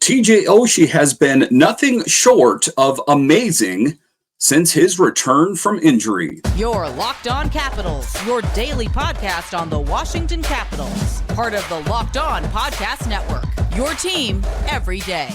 TJ Oshie has been nothing short of amazing since his return from injury. Your Locked On Capitals, your daily podcast on the Washington Capitals. Part of the Locked On Podcast Network, your team every day.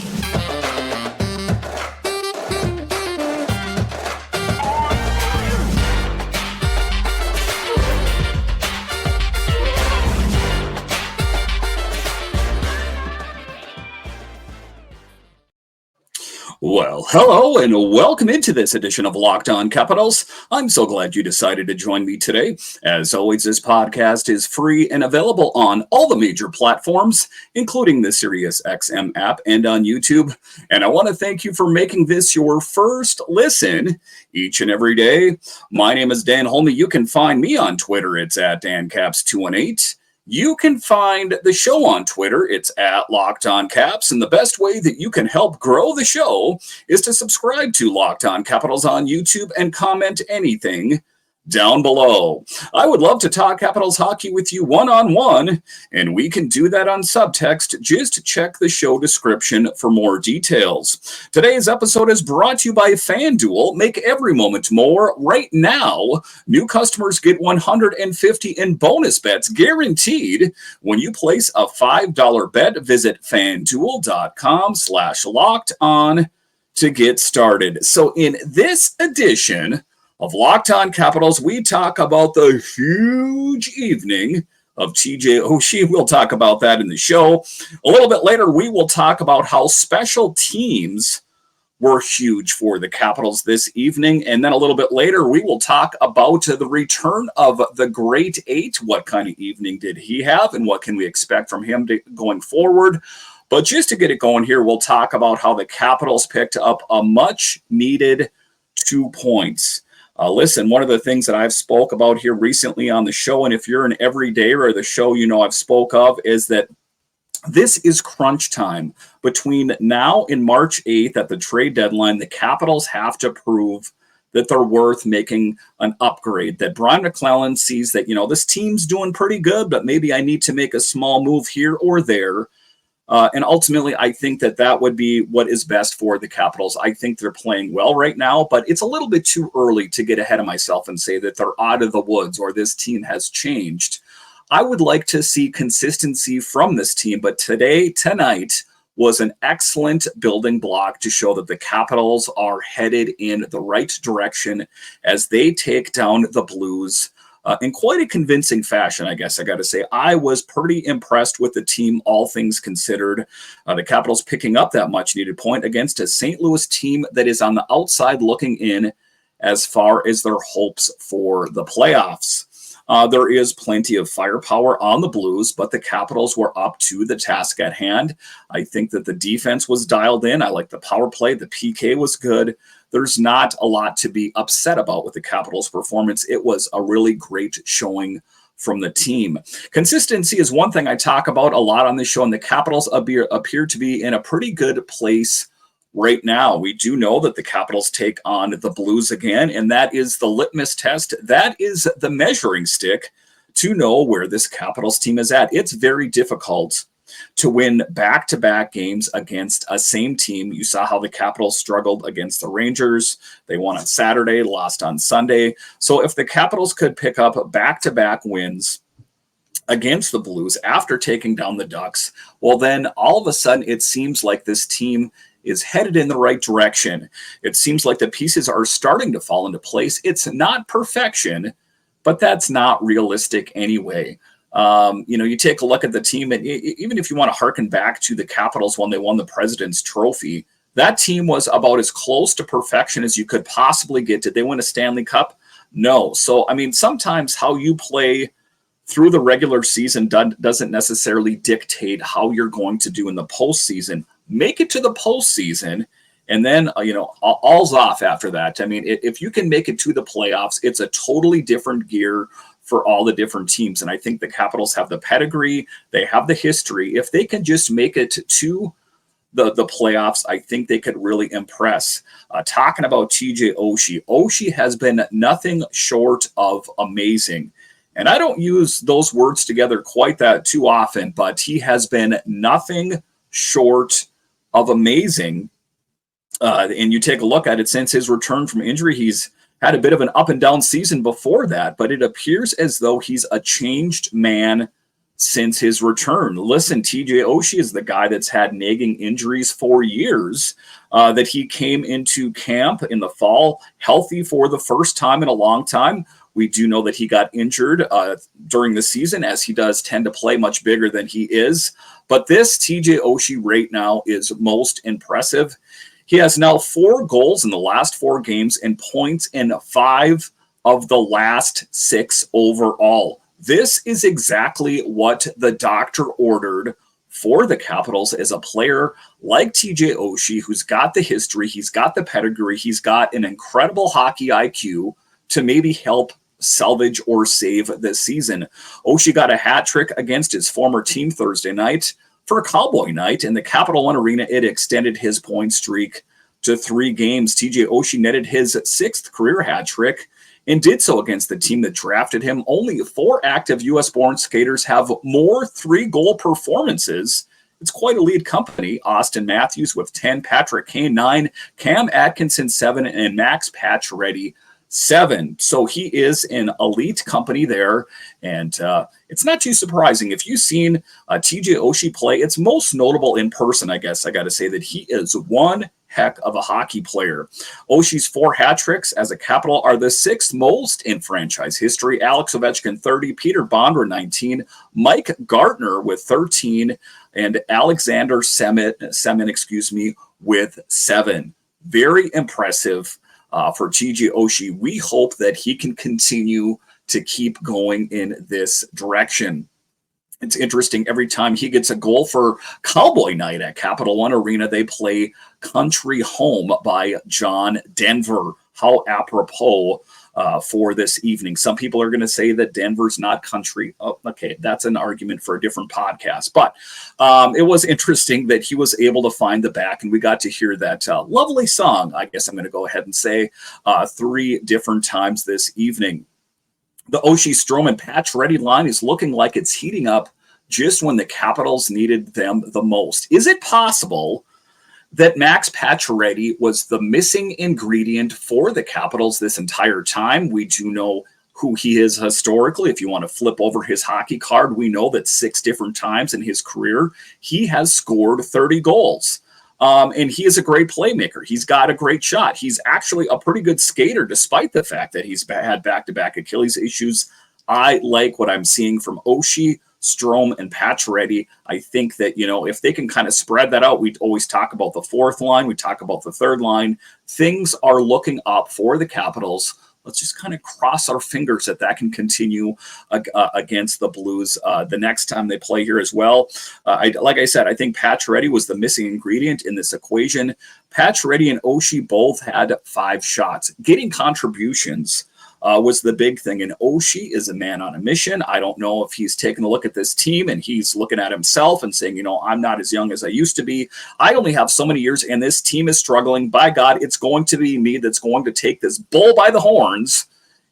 Well, hello and welcome into this edition of Locked On Capitals. I'm so glad you decided to join me today. As always, this podcast is free and available on all the major platforms, including the SiriusXM app and on YouTube. And I want to thank you for making this your first listen each and every day. My name is Dan Holme. You can find me on Twitter. It's at DanCaps218. You can find the show on Twitter. It's at Locked On Caps. And the best way that you can help grow the show is to subscribe to Locked On Capitals on YouTube and comment anything down below. I would love to talk Capitals hockey with you one-on-one, and we can do that on subtext. Just check the show description for more details. Today's episode is brought to you by FanDuel. Make every moment more. Right now, new customers get $150 in bonus bets guaranteed when you place a $5 bet. Visit FanDuel.com/locked-on to get started. So in this edition of Locked On Capitals, we talk about the huge evening of TJ Oshie. We'll talk about that in the show. A little bit later, we will talk about how special teams were huge for the Capitals this evening. And then a little bit later, we will talk about the return of the Great Eight. What kind of evening did he have, and what can we expect from him going forward? But just to get it going here, we'll talk about how the Capitals picked up a much-needed 2 points. Listen, one of the things that I've spoke about here recently on the show, and if you're an everydayer or the show you know I've spoke of, is that this is crunch time. Between now and March 8th at the trade deadline, the Capitals have to prove that they're worth making an upgrade, that Brian McClellan sees that, this team's doing pretty good, but maybe I need to make a small move here or there. And ultimately, I think that would be what is best for the Capitals. I think they're playing well right now, but it's a little bit too early to get ahead of myself and say that they're out of the woods or this team has changed. I would like to see consistency from this team, but tonight was an excellent building block to show that the Capitals are headed in the right direction as they take down the Blues in quite a convincing fashion, I guess I got to say. I was pretty impressed with the team, all things considered. The Capitals picking up that much-needed point against a St. Louis team that is on the outside looking in as far as their hopes for the playoffs. There is plenty of firepower on the Blues, but the Capitals were up to the task at hand. I think that the defense was dialed in. I like the power play. The PK was good. There's not a lot to be upset about with the Capitals' performance. It was a really great showing from the team. Consistency is one thing I talk about a lot on this show, and the Capitals appear to be in a pretty good place right now. We do know that the Capitals take on the Blues again, and that is the litmus test. That is the measuring stick to know where this Capitals team is at. It's very difficult to win back-to-back games against a same team. You saw how the Capitals struggled against the Rangers. They won on Saturday, lost on Sunday. So if the Capitals could pick up back-to-back wins against the Blues after taking down the Ducks, well, then all of a sudden it seems like this team is headed in the right direction. It seems like the pieces are starting to fall into place. It's not perfection, but that's not realistic anyway. You take a look at the team, and even if you want to harken back to the Capitals when they won the President's Trophy, that team was about as close to perfection as you could possibly get. Did they win a Stanley Cup? No. So, sometimes how you play through the regular season doesn't necessarily dictate how you're going to do in the postseason. Make it to the postseason, and then, all's off after that. If you can make it to the playoffs, it's a totally different gear for all the different teams. And I think the Capitals have the pedigree. They have the history. If they can just make it to the playoffs, I think they could really impress. Talking about TJ Oshie, Oshie has been nothing short of amazing. And I don't use those words together quite that too often, but he has been nothing short of amazing. And you take a look at it since his return from injury, he's had a bit of an up and down season before that, but it appears as though he's a changed man since his return. Listen, TJ Oshie is the guy that's had nagging injuries for years, that he came into camp in the fall healthy for the first time in a long time. We do know that he got injured during the season, as he does tend to play much bigger than he is. But this TJ Oshie right now is most impressive. He has now 4 goals in the last 4 games and points in 5 of the last 6 overall. This is exactly what the doctor ordered for the Capitals, as a player like TJ Oshie, who's got the history, he's got the pedigree, he's got an incredible hockey IQ to maybe help salvage or save this season. Oshie got a hat trick against his former team Thursday night for a Cowboy night. In the Capital One Arena, it extended his point streak to 3 games. TJ Oshie netted his 6th career hat trick and did so against the team that drafted him. Only 4 active U.S.-born skaters have more 3-goal performances. It's quite a lead company. Austin Matthews with 10, Patrick Kane 9, Cam Atkinson 7, and Max Pacioretty 7. So he is an elite company there, and it's not too surprising. If you've seen TJ Oshie play, it's most notable in person, I guess I got to say, that he is one heck of a hockey player. Oshie's 4 hat tricks as a Capital are the 6th most in franchise history. Alex Ovechkin 30, Peter Bondra 19, Mike Gartner with 13, and Alexander Semin, with 7. Very impressive for TJ Oshie. We hope that he can continue to keep going in this direction. It's interesting, every time he gets a goal for Cowboy night at Capital One Arena, they play Country Home by John Denver. How apropos for this evening. Some people are going to say that Denver's not country. Oh, okay, that's an argument for a different podcast. But it was interesting that he was able to find the back, and we got to hear that lovely song, I guess I'm going to go ahead and say, 3 different times this evening. The Oshie, Strome, and Pacioretty line is looking like it's heating up just when the Capitals needed them the most. Is it possible that Max Pacioretty was the missing ingredient for the Capitals this entire time? We do know who he is historically. If you want to flip over his hockey card, we know that 6 different times in his career, he has scored 30 goals. And he is a great playmaker. He's got a great shot. He's actually a pretty good skater, despite the fact that he's had back-to-back Achilles issues. I like what I'm seeing from Oshie, Strome, and Pacioretty. I think that, if they can kind of spread that out, we always talk about the 4th line. We talk about the 3rd line. Things are looking up for the Capitals. Let's just kind of cross our fingers that can continue against the Blues the next time they play here as well. Like I said, I think Pacioretty was the missing ingredient in this equation. Pacioretty and Oshie both had 5 shots. Getting contributions was the big thing. And Oshie is a man on a mission. I don't know if he's taking a look at this team and he's looking at himself and saying, I'm not as young as I used to be. I only have so many years and this team is struggling. By God, it's going to be me that's going to take this bull by the horns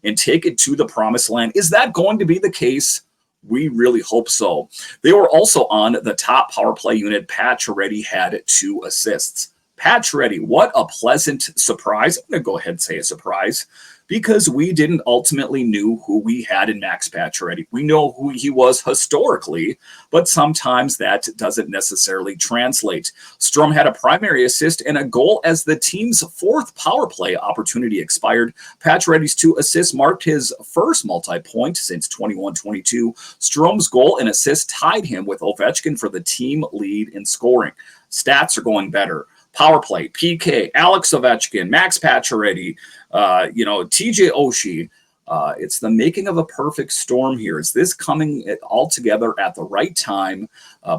and take it to the promised land. Is that going to be the case? We really hope so. They were also on the top power play unit. Pacioretty had 2 assists. Pacioretty, what a pleasant surprise. I'm going to go ahead and say a surprise, because we didn't ultimately knew who we had in Max Pacioretty. We know who he was historically, but sometimes that doesn't necessarily translate. Strome had a primary assist and a goal as the team's 4th power play opportunity expired. Pacioretty's 2 assists marked his first multi-point since 21-22. Strome's goal and assist tied him with Ovechkin for the team lead in scoring. Stats are going better. Power play, PK, Alex Ovechkin, Max Pacioretty, TJ Oshie. It's the making of a perfect storm here. Is this coming all together at the right time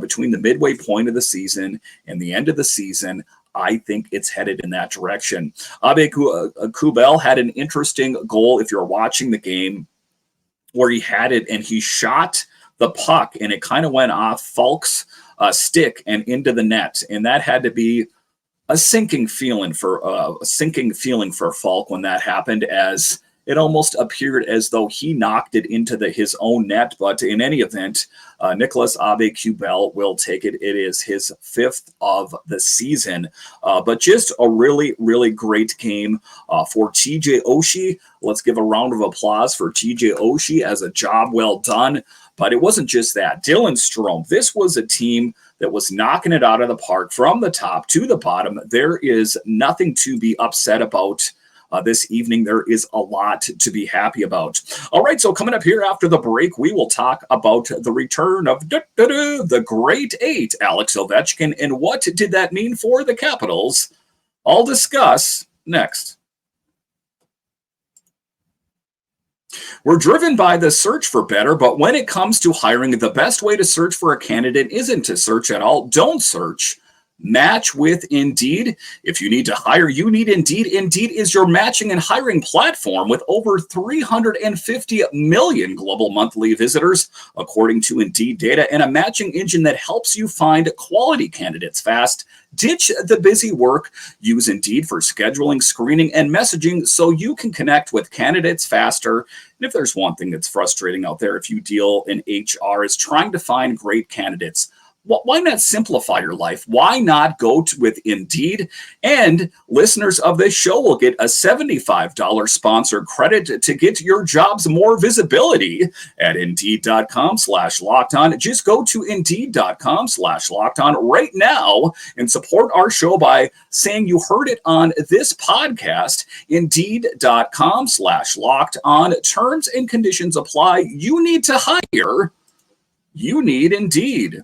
between the midway point of the season and the end of the season? I think it's headed in that direction. Aube Kubel had an interesting goal, if you're watching the game, where he had it and he shot the puck and it kind of went off Falk's stick and into the net. And that had to be a sinking feeling for Falk when that happened, as it almost appeared as though he knocked it into his own net. But in any event, Nicolas Aube Kubel will take it. It is his 5th of the season. But just a really, really great game for TJ Oshie. Let's give a round of applause for TJ Oshie as a job well done. But it wasn't just that. Dylan Strome, this was a team that was knocking it out of the park from the top to the bottom. There is nothing to be upset about this evening. There is a lot to be happy about. All right, so coming up here after the break, we will talk about the return of the Great Eight, Alex Ovechkin, and what did that mean for the Capitals? I'll discuss next. We're driven by the search for better, but when it comes to hiring, the best way to search for a candidate isn't to search at all. Don't search. Match with Indeed. If you need to hire, you need Indeed. Indeed is your matching and hiring platform with over 350 million global monthly visitors, according to Indeed data, and a matching engine that helps you find quality candidates fast. Ditch the busy work. Use Indeed for scheduling, screening, and messaging so you can connect with candidates faster. And if there's one thing that's frustrating out there, if you deal in HR, is trying to find great candidates. Why not simplify your life? Why not go with Indeed? And listeners of this show will get a $75 sponsored credit to get your jobs more visibility at Indeed.com/lockedon. Just go to Indeed.com/lockedon right now and support our show by saying you heard it on this podcast. Indeed.com/lockedon. Terms and conditions apply. You need to hire. You need Indeed.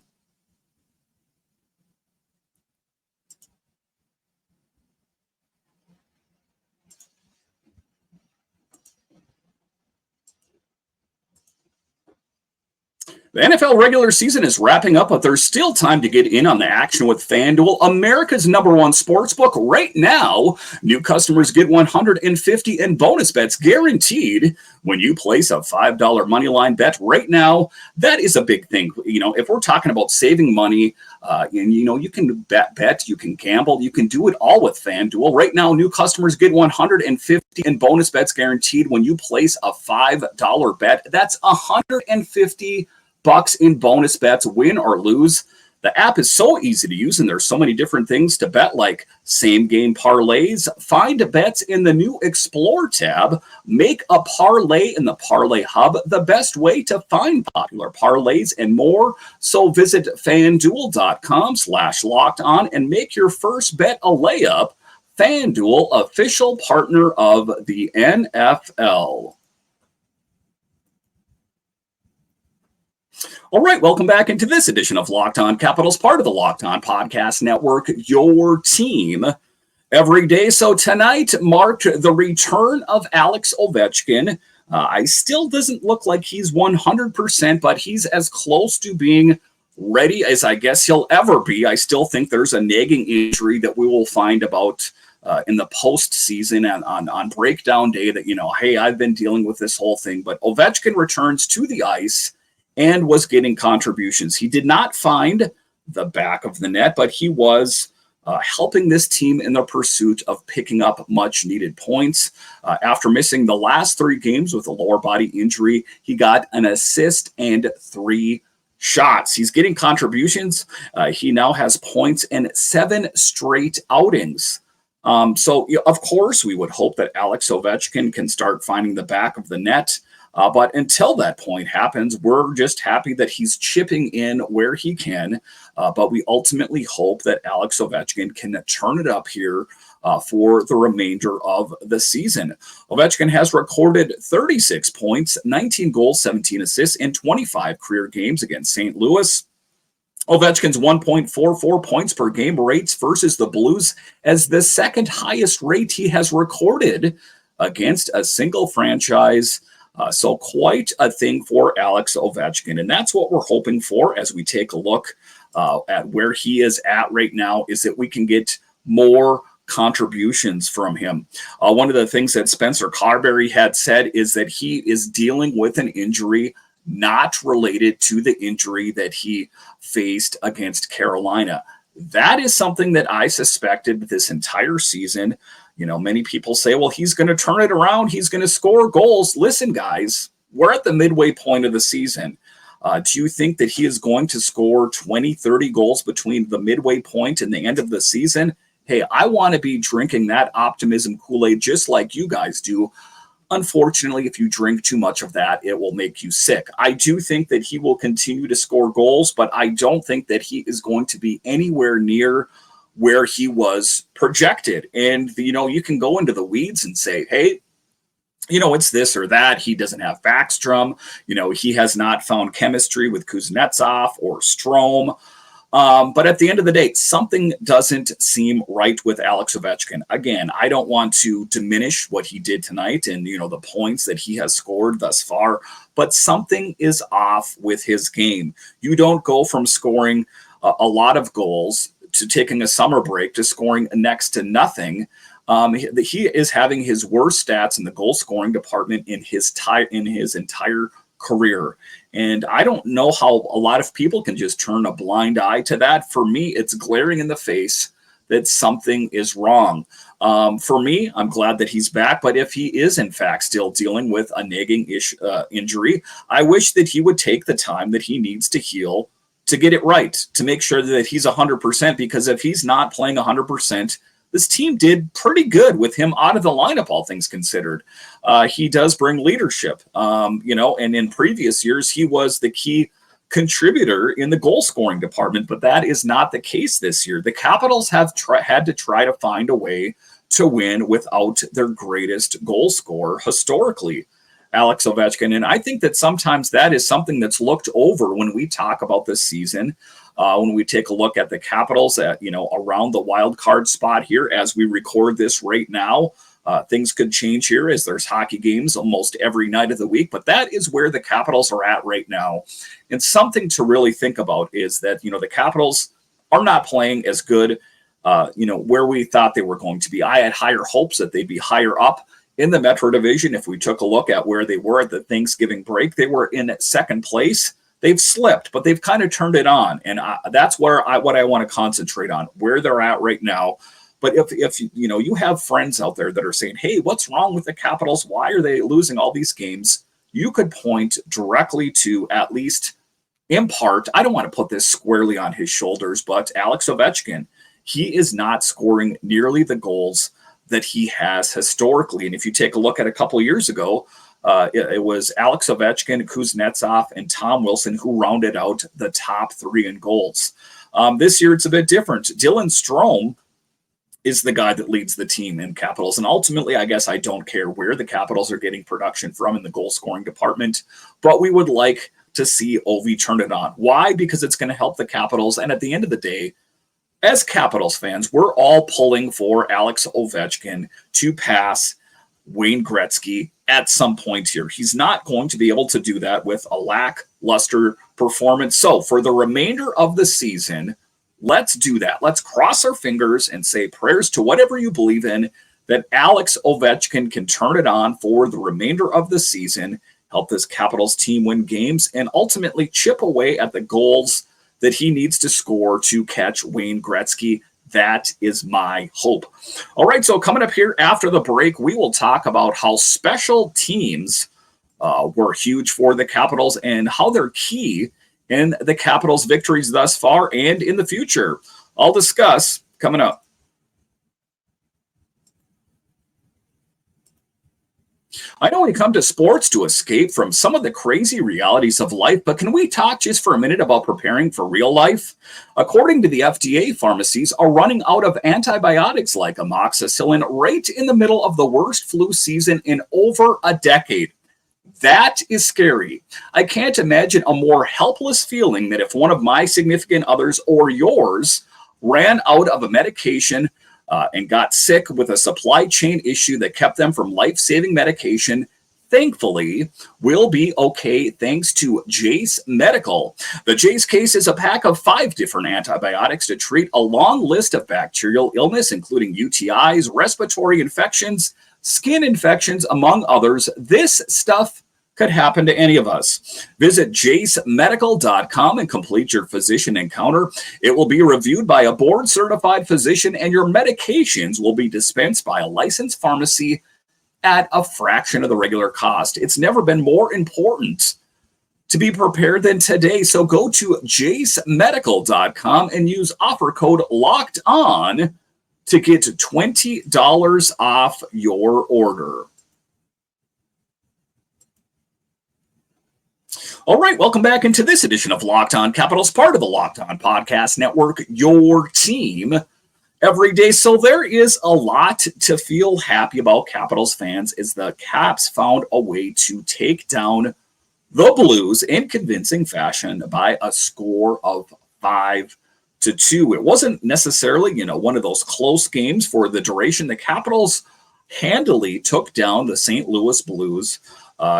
The NFL regular season is wrapping up, but there's still time to get in on the action with FanDuel, America's #1 sportsbook. Right now, new customers get $150 in bonus bets guaranteed when you place a $5 moneyline bet. Right now, that is a big thing. You know, if we're talking about saving money, and you can bet, you can gamble, you can do it all with FanDuel. Right now, new customers get $150 in bonus bets guaranteed when you place a $5 bet. That's $150 in bonus bets, win or lose. The app is so easy to use, and there's so many different things to bet, like same game parlays. Find bets in the new Explore tab. Make a parlay in the Parlay Hub, the best way to find popular parlays and more. So visit FanDuel.com/lockedon and make your first bet a layup. FanDuel, official partner of the NFL. All right, welcome back into this edition of Locked On Capitals, part of the Locked On Podcast Network, your team every day. So tonight marked the return of Alex Ovechkin. I still doesn't look like he's 100%, but he's as close to being ready as I guess he'll ever be. I still think there's a nagging injury that we will find about in the postseason and on breakdown day that, hey, I've been dealing with this whole thing. But Ovechkin returns to the ice and was getting contributions. He did not find the back of the net, but he was helping this team in the pursuit of picking up much-needed points. After missing the last 3 games with a lower body injury, he got an assist and 3 shots. He's getting contributions. He now has points in 7 straight outings. So, of course, we would hope that Alex Ovechkin can start finding the back of the net. But until that point happens, we're just happy that he's chipping in where he can. But we ultimately hope that Alex Ovechkin can turn it up here for the remainder of the season. Ovechkin has recorded 36 points, 19 goals, 17 assists in 25 career games against St. Louis. Ovechkin's 1.44 points per game rates versus the Blues as the second highest rate he has recorded against a single franchise. So quite a thing for Alex Ovechkin. And that's what we're hoping for as we take a look at where he is at right now, is that we can get more contributions from him. One of the things that Spencer Carberry had said is that he is dealing with an injury not related to the injury that he faced against Carolina. That is something that I suspected this entire season. Many people say, well, he's going to turn it around. He's going to score goals. Listen, guys, we're at the midway point of the season. Do you think that he is going to score 20, 30 goals between the midway point and the end of the season? Hey, I want to be drinking that optimism Kool-Aid just like you guys do. Unfortunately, if you drink too much of that, it will make you sick. I do think that he will continue to score goals, but I don't think that he is going to be anywhere near where he was projected. And, you can go into the weeds and say, hey, it's this or that. He doesn't have Backstrom. He has not found chemistry with Kuznetsov or Strome. But at the end of the day, something doesn't seem right with Alex Ovechkin. Again, I don't want to diminish what he did tonight and, the points that he has scored thus far, but something is off with his game. You don't go from scoring a lot of goals to taking a summer break to scoring next to nothing. He is having his worst stats in the goal scoring department in his entire career. And I don't know how a lot of people can just turn a blind eye to that. For me, it's glaring in the face that something is wrong. For me, I'm glad that he's back, but if he is in fact still dealing with a nagging injury, I wish that he would take the time that he needs to heal to get it right, to make sure that he's 100%, because if he's not playing 100%, this team did pretty good with him out of the lineup, all things considered. He does bring leadership, and in previous years, he was the key contributor in the goal scoring department, but that is not the case this year. The Capitals have had to try to find a way to win without their greatest goal scorer historically, Alex Ovechkin. And I think that sometimes that is something that's looked over when we talk about this season. When we take a look at the Capitals at, around the wild card spot here as we record this right now, things could change here as there's hockey games almost every night of the week, but that is where the Capitals are at right now. And something to really think about is that, the Capitals are not playing as good, where we thought they were going to be. I had higher hopes that they'd be higher up in the Metro Division. If we took a look at where they were at the Thanksgiving break, they were in second place. They've slipped, but they've kind of turned it on. And that's what I want to concentrate on, where they're at right now. But if you have friends out there that are saying, hey, what's wrong with the Capitals? Why are they losing all these games? You could point directly to, at least in part, I don't want to put this squarely on his shoulders, but Alex Ovechkin. He is not scoring nearly the goals that he has historically. And if you take a look at a couple of years ago, it was Alex Ovechkin, Kuznetsov, and Tom Wilson who rounded out the top three in goals. This year, it's a bit different. Dylan Strome is the guy that leads the team in Capitals. And ultimately, I guess I don't care where the Capitals are getting production from in the goal-scoring department, but we would like to see Ovi turn it on. Why? Because it's going to help the Capitals. And at the end of the day, as Capitals fans, we're all pulling for Alex Ovechkin to pass Wayne Gretzky at some point here. He's not going to be able to do that with a lackluster performance. So for the remainder of the season, let's do that. Let's cross our fingers and say prayers to whatever you believe in that Alex Ovechkin can turn it on for the remainder of the season, help this Capitals team win games, and ultimately chip away at the goals that he needs to score to catch Wayne Gretzky. That is my hope. All right, so coming up here after the break, we will talk about how special teams were huge for the Capitals and how they're key in the Capitals' victories thus far and in the future. I'll discuss coming up. I know we come to sports to escape from some of the crazy realities of life, but can we talk just for a minute about preparing for real life? According to the FDA, pharmacies are running out of antibiotics like amoxicillin right in the middle of the worst flu season in over a decade. That is scary. I can't imagine a more helpless feeling than if one of my significant others or yours ran out of a medication and got sick with a supply chain issue that kept them from life-saving medication. Thankfully, we'll be okay thanks to Jace Medical. The Jace case is a pack of 5 different antibiotics to treat a long list of bacterial illness, including UTIs, respiratory infections, skin infections, among others. This stuff could happen to any of us. Visit jacemedical.com and complete your physician encounter. It will be reviewed by a board-certified physician, and your medications will be dispensed by a licensed pharmacy at a fraction of the regular cost. It's never been more important to be prepared than today. So go to jacemedical.com and use offer code LOCKEDON to get $20 off your order. All right, welcome back into this edition of Locked On Capitals, part of the Locked On Podcast Network, your team every day. So there is a lot to feel happy about, Capitals fans, as the Caps found a way to take down the Blues in convincing fashion by a score of 5-2. It wasn't necessarily, one of those close games for the duration. The Capitals handily took down the St. Louis Blues.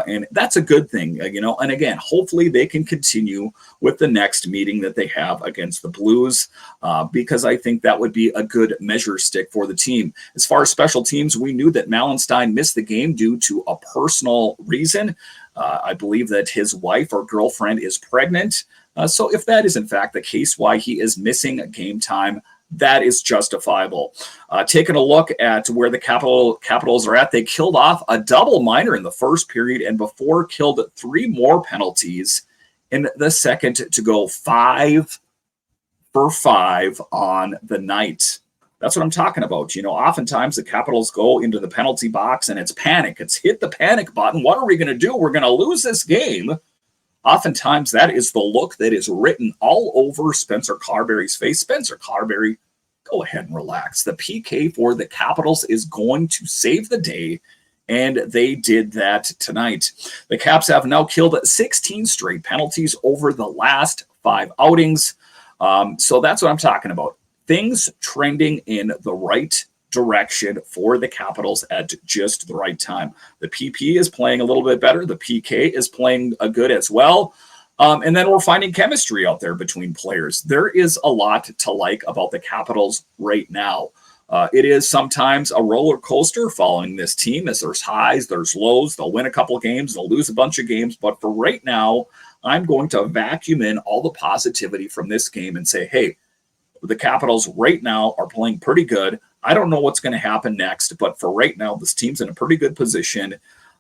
And that's a good thing, and again, hopefully they can continue with the next meeting that they have against the Blues, because I think that would be a good measure stick for the team. As far as special teams, we knew that Malenstein missed the game due to a personal reason. I believe that his wife or girlfriend is pregnant. So if that is in fact the case, why he is missing game time, that is justifiable. Taking a look at where the Capitals are at, they killed off a double minor in the first period and before killed 3 more penalties in the second to go 5 for 5 on the night. That's what I'm talking about. Oftentimes the Capitals go into the penalty box and it's panic. It's hit the panic button. What are we going to do? We're going to lose this game. Oftentimes, that is the look that is written all over Spencer Carberry's face. Spencer Carberry, go ahead and relax. The PK for the Capitals is going to save the day, and they did that tonight. The Caps have now killed 16 straight penalties over the last 5 outings. So that's what I'm talking about. Things trending in the right direction for the Capitals at just the right time. The PP is playing a little bit better. The PK is playing good as well. And then we're finding chemistry out there between players. There is a lot to like about the Capitals right now. It is sometimes a roller coaster following this team, as there's highs, there's lows. They'll win a couple games, they'll lose a bunch of games. But for right now, I'm going to vacuum in all the positivity from this game and say, hey, the Capitals right now are playing pretty good. I don't know what's going to happen next, but for right now, this team's in a pretty good position.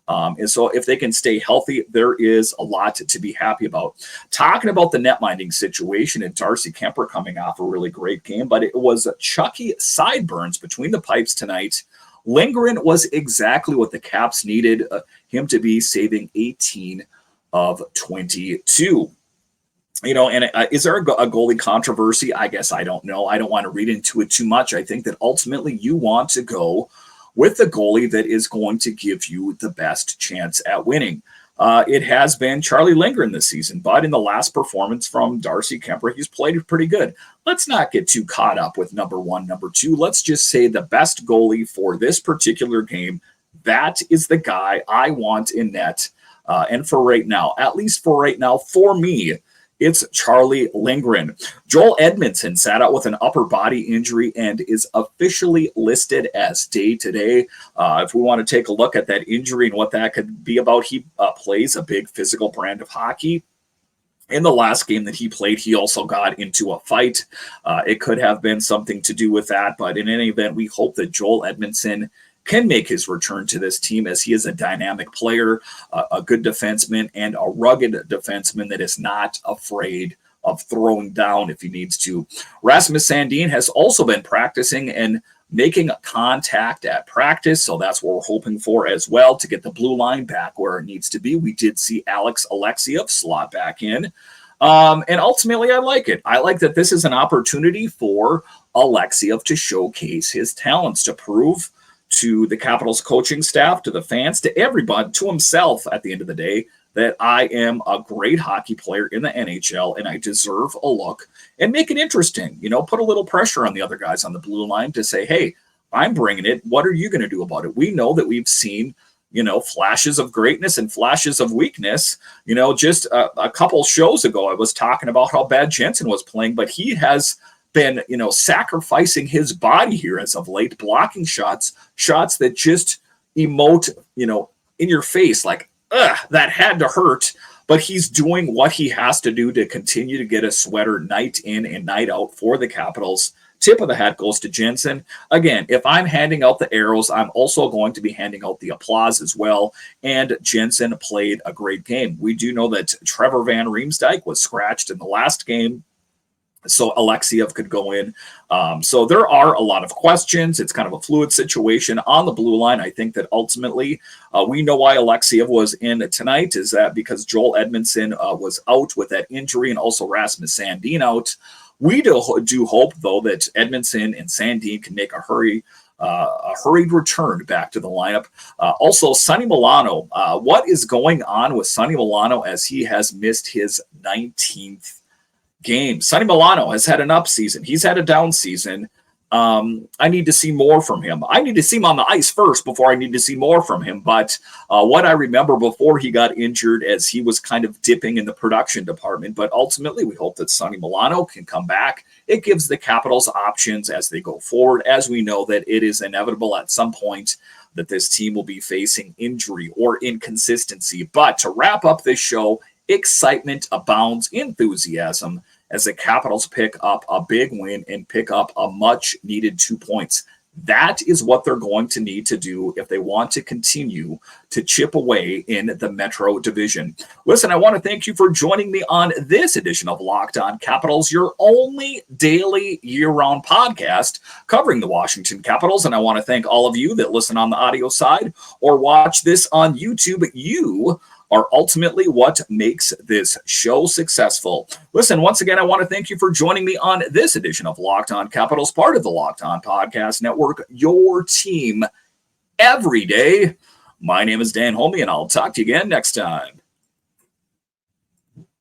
And so if they can stay healthy, there is a lot to be happy about. Talking about the net-minding situation and Darcy Kemper coming off a really great game, but it was Chucky sideburns between the pipes tonight. Lindgren was exactly what the Caps needed him to be, saving 18 of 22. And is there a goalie controversy? I guess I don't know. I don't want to read into it too much. I think that ultimately you want to go with the goalie that is going to give you the best chance at winning. It has been Charlie Lindgren this season, but in the last performance from Darcy Kemper, he's played pretty good. Let's not get too caught up with number 1, number 2. Let's just say the best goalie for this particular game, that is the guy I want in net. And for right now, at least for right now, for me, it's Charlie Lindgren. Joel Edmondson sat out with an upper body injury and is officially listed as day-to-day. If we want to take a look at that injury and what that could be about, he plays a big physical brand of hockey. In the last game that he played, he also got into a fight. It could have been something to do with that, but in any event, we hope that Joel Edmondson can make his return to this team, as he is a dynamic player, a good defenseman, and a rugged defenseman that is not afraid of throwing down if he needs to. Rasmus Sandin has also been practicing and making contact at practice, so that's what we're hoping for as well, to get the blue line back where it needs to be. We did see Alex Alexiev slot back in. And ultimately, I like it. I like that this is an opportunity for Alexiev to showcase his talents, to prove to the Capitals coaching staff, to the fans, to everybody, to himself at the end of the day, that I am a great hockey player in the NHL and I deserve a look, and make it interesting. Put a little pressure on the other guys on the blue line to say, hey, I'm bringing it. What are you going to do about it? We know that we've seen, flashes of greatness and flashes of weakness. Just a couple shows ago, I was talking about how bad Jensen was playing, but he has been, sacrificing his body here as of late, blocking shots that just emote, in your face, like, that had to hurt. But he's doing what he has to do to continue to get a sweater night in and night out for the Capitals. Tip of the hat goes to Jensen. Again, if I'm handing out the arrows, I'm also going to be handing out the applause as well. And Jensen played a great game. We do know that Trevor Van Riemsdyk was scratched in the last game, so Alexeyev could go in. So there are a lot of questions. It's kind of a fluid situation on the blue line. I think that ultimately we know why Alexeyev was in tonight, is that because Joel Edmondson was out with that injury, and also Rasmus Sandin out. We do hope, though, that Edmondson and Sandin can make a hurried return back to the lineup. Also, Sonny Milano. What is going on with Sonny Milano as he has missed his 19th game? Sonny Milano has had an up season. He's had a down season. I need to see more from him. I need to see him on the ice first before I need to see more from him. But what I remember before he got injured, as he was kind of dipping in the production department. But ultimately, we hope that Sonny Milano can come back. It gives the Capitals options as they go forward, as we know that it is inevitable at some point that this team will be facing injury or inconsistency. But to wrap up this show, excitement abounds, enthusiasm, as the Capitals pick up a big win and pick up a much-needed 2 points. That is what they're going to need to do if they want to continue to chip away in the Metro Division. Listen, I want to thank you for joining me on this edition of Locked On Capitals, your only daily year-round podcast covering the Washington Capitals. And I want to thank all of you that listen on the audio side or watch this on YouTube. You are ultimately what makes this show successful. Listen, once again, I want to thank you for joining me on this edition of Locked On Capitals, part of the Locked On Podcast Network, your team every day. My name is Dan Holme, and I'll talk to you again next time.